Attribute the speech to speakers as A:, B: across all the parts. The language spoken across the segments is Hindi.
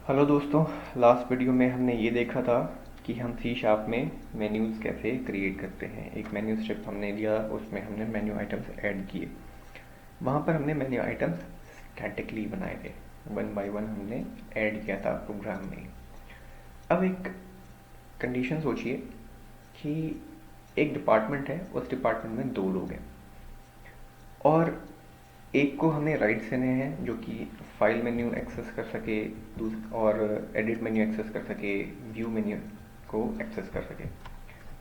A: हेलो दोस्तों। लास्ट वीडियो में हमने ये देखा था कि हम सी शार्प में मेन्यूज़ कैसे क्रिएट करते हैं। एक मेन्यू स्ट्रिप हमने लिया, उसमें हमने मेन्यू आइटम्स ऐड किए। वहाँ पर हमने मेन्यू आइटम्स स्टैटिकली बनाए थे, वन बाय वन हमने ऐड किया था प्रोग्राम में। अब एक कंडीशन सोचिए कि एक डिपार्टमेंट है, उस डिपार्टमेंट में दो लोग हैं और एक को हमें राइट्स देने हैं जो कि फाइल मेन्यू एक्सेस कर सके, और एडिट मेन्यू एक्सेस कर सके, व्यू मेन्यू को एक्सेस कर सके।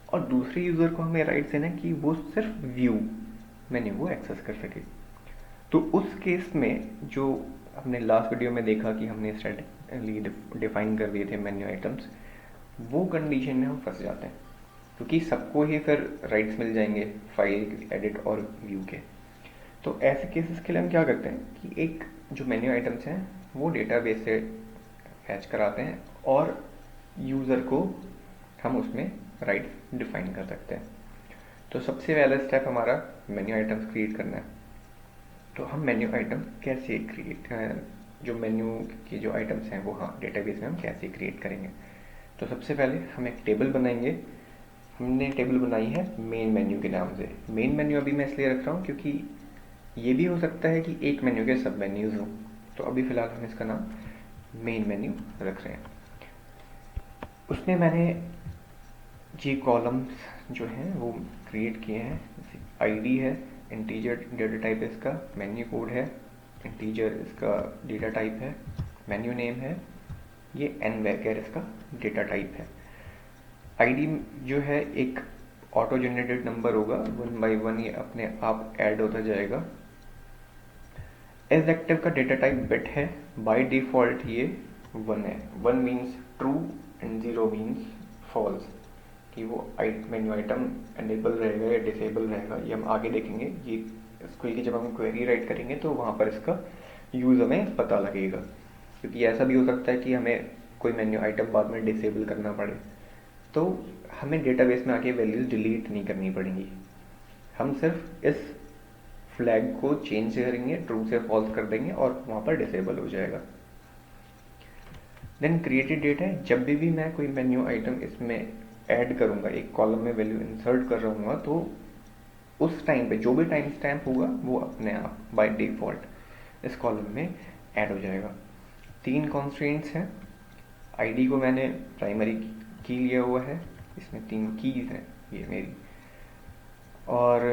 A: और दूसरे यूज़र को हमें राइट्स देना है कि वो सिर्फ व्यू मेन्यू को एक्सेस कर सके। तो उस केस में जो हमने लास्ट वीडियो में देखा कि हमने स्टैटिकली डिफाइन कर दिए थे मेन्यू आइटम्स, वो कंडीशन में हम फंस जाते हैं क्योंकि सबको ही फिर राइट्स मिल जाएंगे फाइल, एडिट और व्यू के। तो ऐसे केसेस के लिए हम क्या करते हैं कि एक जो मेन्यू आइटम्स हैं वो डेटाबेस से फैच कराते हैं और यूज़र को हम उसमें राइट्स डिफाइन कर सकते हैं। तो सबसे पहला स्टेप हमारा मेन्यू आइटम्स क्रिएट करना है। तो हम मेन्यू आइटम कैसे क्रिएट, जो मेन्यू के जो आइटम्स हैं वो डेटाबेस में हम कैसे क्रिएट करेंगे। तो सबसे पहले हम एक टेबल बनाएंगे। हमने टेबल बनाई है मेन मेन्यू के नाम से। मेन मेन्यू अभी मैं इसलिए रख रहा हूँ क्योंकि ये भी हो सकता है कि एक मेन्यू के सब मेन्यूज़ हों। तो अभी फ़िलहाल हम इसका नाम मेन मेन्यू रख रहे हैं। उसमें मैंने ये कॉलम्स जो हैं वो क्रिएट किए हैं। आईडी है, इंटीजर डेटा टाइप इसका, मेन्यू कोड है, इंटीजर इसका डेटा टाइप है, मेन्यू नेम है, ये एन वैकर इसका डेटा टाइप है। आईडी जो है एक ऑटो जनरेटेड नंबर होगा, वन बाय वन ये अपने आप ऐड होता जाएगा। एज एक्टिव का डेटा टाइप बिट है, बाय डिफ़ॉल्ट ये वन है। One means true and zero means false, कि वो मेन्यू आइटम एनेबल रहेगा या डिसेबल रहेगा ये हम आगे देखेंगे। ये इसको कि जब हम क्वेरी राइट करेंगे तो वहाँ पर इसका यूज़ हमें पता लगेगा, क्योंकि ऐसा भी हो सकता है कि हमें कोई मेन्यू आइटम बाद में डिसेबल करना पड़े, तो हमें डेटाबेस में आके वैल्यूज़ डिलीट नहीं करनी पड़ेंगी। हम सिर्फ इस फ्लैग को चेंज करेंगे, ट्रू से फॉल्स कर देंगे और वहाँ पर डिसेबल हो जाएगा। देन क्रिएटेड डेट है, जब भी मैं कोई मेन्यू आइटम इसमें ऐड करूँगा, एक कॉलम में वैल्यू इंसर्ट कर रहा हूँ, तो उस टाइम पे जो भी टाइम स्टैम्प होगा वो अपने आप बाय डिफ़ॉल्ट इस कॉलम में ऐड हो जाएगा। 3 कॉन्स्ट्रेंट्स हैं। आईडी को मैंने प्राइमरी की लिया हुआ है, इसमें 3 कीज़ हैं ये मेरी। और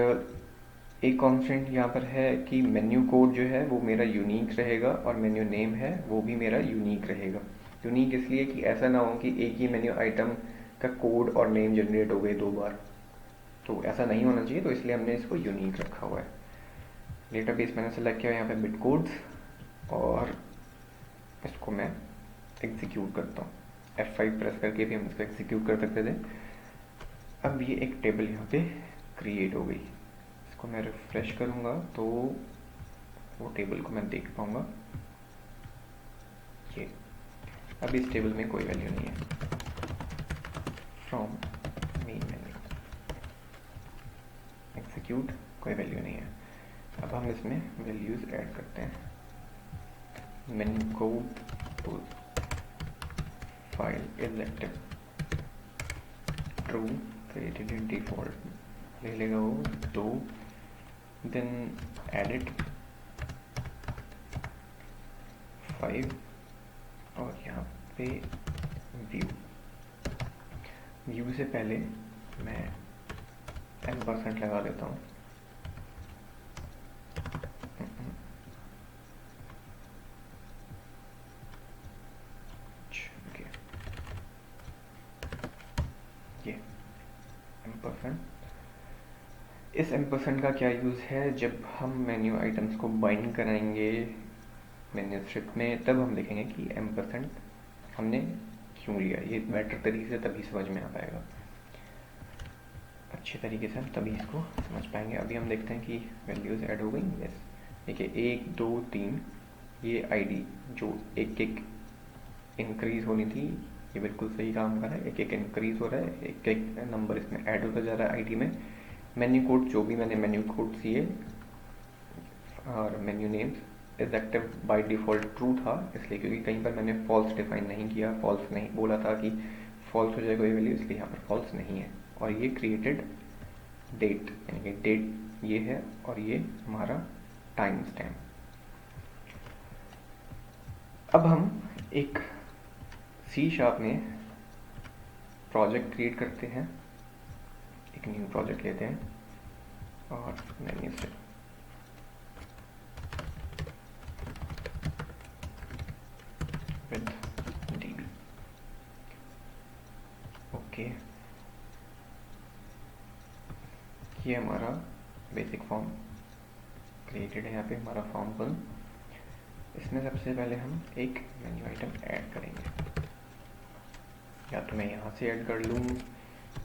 A: एक कॉन्स्टेंट यहाँ पर है कि मेन्यू कोड जो है वो मेरा यूनिक रहेगा और मेन्यू नेम है वो भी मेरा यूनिक रहेगा। यूनिक इसलिए कि ऐसा ना हो कि एक ही मेन्यू आइटम का कोड और नेम जनरेट हो गए 2 बार, तो ऐसा नहीं होना चाहिए। तो इसलिए हमने इसको यूनिक रखा हुआ है। डेटाबेस मैंने सेलेक्ट किया यहाँ पे बिट कोड्स, और इसको मैं एग्जीक्यूट करता हूँ। F5 प्रेस करके भी हम इसको एग्जीक्यूट कर सकते थे। अब ये एक टेबल यहाँ पे क्रिएट हो गई। इसको मैं रिफ्रेश करूँगा तो वो टेबल को मैं देख पाऊँगा। ये अब इस टेबल में कोई वैल्यू नहीं है। फ्रॉम मेन मेन्यू एग्जीक्यूट, कोई वैल्यू नहीं है। अब हम इसमें वैल्यूज़ ऐड करते हैं। Menu code file is active, true, created in default ले लेगा वो 2। देन एडिट 5 और यहाँ पे व्यू से पहले मैं M% लगा देता हूँ। ये M%, इस M% का क्या यूज़ है, जब हम मेन्यू आइटम्स को बाइंड कराएंगे मेन्यू स्ट्रिप में तब हम देखेंगे कि M% हमने क्यों लिया। ये बेटर तरीके से तभी समझ में आ पाएगा, अच्छे तरीके से हम तभी इसको समझ पाएंगे। अभी हम देखते हैं कि वैल्यूज़ ऐड हो गई। यस, देखिए 1 2 3 ये आईडी जो एक एक इंक्रीज़ होनी थी ये बिल्कुल सही काम कर रहा है। एक एक इंक्रीज़ हो रहा है, एक एक नंबर इसमें ऐड होता जा रहा है आईडी में। मेन्यू कोड जो भी मैंने मेन्यू कोड दिए और menu names is active by default true था, इसलिए क्योंकि कहीं पर मैंने फॉल्स डिफाइन नहीं किया, फॉल्स नहीं बोला था कि फॉल्स हो जाए कोई वैल्यू, इसलिए यहाँ पर फॉल्स नहीं है। और ये क्रिएटेड डेट, यानी कि डेट ये है और ये हमारा टाइम स्टैम्प। अब हम एक C# में प्रोजेक्ट क्रिएट करते हैं, एक न्यू प्रोजेक्ट लेते हैं और मेन्यू से विद DB। ओके, ये हमारा बेसिक फॉर्म क्रिएटेड है। यहाँ पे हमारा फॉर्म फुल, इसमें सबसे पहले हम एक मेन्यू आइटम ऐड करेंगे। या तो मैं यहाँ से ऐड कर लूँ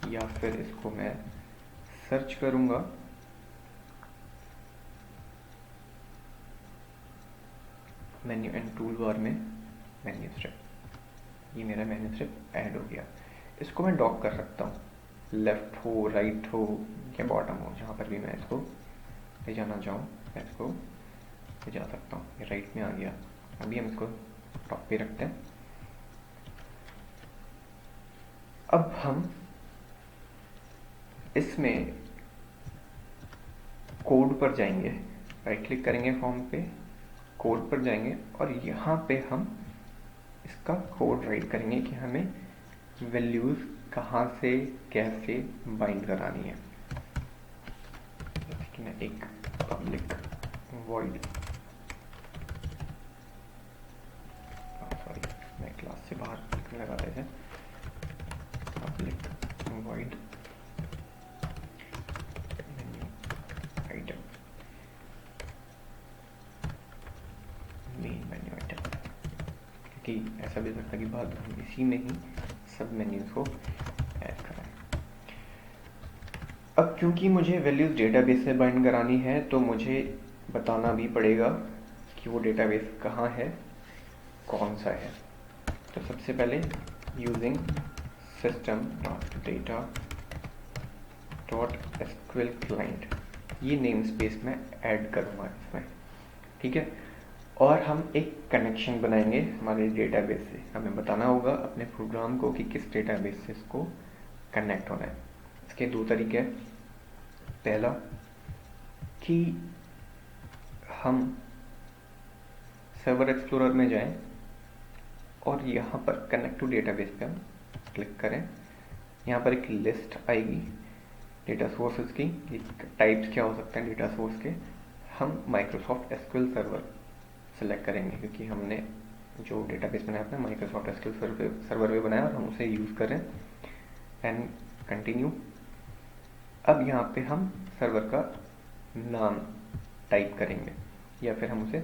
A: या फिर इसको मैं सर्च करूँगा। मेन्यू एंड टूल बार में मेन्यू स्ट्रिप, ये मेरा मेन्यू स्ट्रिप ऐड हो गया। इसको मैं डॉक कर सकता हूँ, लेफ्ट हो, राइट हो या बॉटम हो, जहाँ पर भी मैं इसको ले जाना चाहूँ मैं इसको ले जा सकता हूँ। ये राइट में आ गया। अभी हम इसको टॉप पे रखते हैं। अब हम इसमें कोड पर जाएंगे, राइट क्लिक करेंगे फॉर्म पे, कोड पर जाएंगे और यहाँ पे हम इसका कोड राइट करेंगे कि हमें वैल्यूज़ कहाँ से कैसे बाइंड करानी है। जैसे कि मैं एक पब्लिक वॉइड, सॉरी मैं क्लास से बाहर लगा रहे थे, public void menu item, main menu item, क्योंकि ऐसा भी लगता है कि बाद हम इसी में ही सब मेन्यूज को ऐड कराएं। अब क्योंकि मुझे वैल्यूज डेटाबेस से बाइंड करानी है तो मुझे बताना भी पड़ेगा कि वो डेटाबेस कहाँ है, कौन सा है। तो सबसे पहले यूजिंग system.data.sql client, ये नेम स्पेस में ऐड करूँगा इसमें, ठीक है। और हम एक कनेक्शन बनाएंगे हमारे डेटाबेस से। हमें बताना होगा अपने प्रोग्राम को कि किस डेटाबेस से इसको कनेक्ट होना है। इसके दो तरीके हैं। पहला कि हम सर्वर एक्सप्लोरर में जाएं और यहाँ पर कनेक्ट टू डेटाबेस पे हम क्लिक करें। यहाँ पर एक लिस्ट आएगी डेटा सोर्सेज की, टाइप्स क्या हो सकते हैं डेटा सोर्स के। हम माइक्रोसॉफ्ट एसक्यूएल सर्वर सेलेक्ट करेंगे क्योंकि हमने जो डेटाबेस बनाया अपना माइक्रोसॉफ्ट एसक्यूएल सर्वर पे बनाया और हम उसे यूज़ करें। And continue. अब यहाँ पे हम सर्वर का नाम टाइप करेंगे या फिर हम उसे,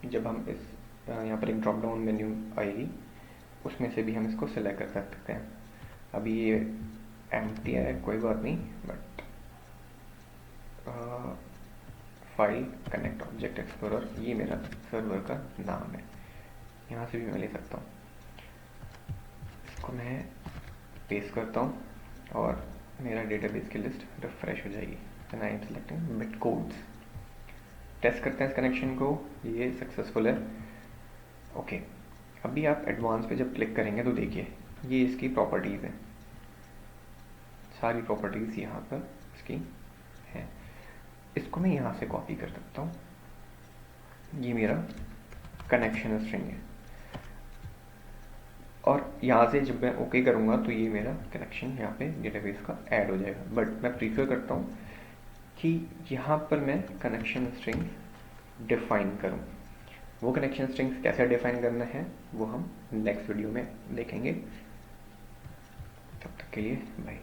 A: जब हम इस यहाँ पर एक ड्रॉप डाउन मेन्यू आएगी उसमें से भी हम इसको सिलेक्ट कर सकते हैं। अभी ये एम्प्टी है, कोई बात नहीं, but file connect object explorer, ये मेरा सर्वर का नाम है। यहाँ से भी मैं ले सकता हूँ। इसको मैं पेस्ट करता हूँ और मेरा डेटाबेस की लिस्ट रिफ्रेश हो जाएगी। And I am selecting bit codes. Test करते हैं इस कनेक्शन को, ये सक्सेसफुल है। ओके, अभी आप एडवांस पे जब क्लिक करेंगे तो देखिए ये इसकी प्रॉपर्टीज़ हैं, सारी प्रॉपर्टीज़ यहाँ पर इसकी हैं। इसको मैं यहाँ से कॉपी कर सकता हूँ। ये मेरा कनेक्शन स्ट्रिंग है और यहाँ से जब मैं ओके करूँगा तो ये मेरा कनेक्शन यहाँ पे डेटाबेस का ऐड हो जाएगा। बट मैं प्रीफर करता हूँ कि यहाँ पर मैं कनेक्शन स्ट्रिंग्स डिफाइन करूँ। वो कनेक्शन स्ट्रिंग्स कैसे डिफाइन करना है वो हम नेक्स्ट वीडियो में देखेंगे। तब तक के लिए बाय।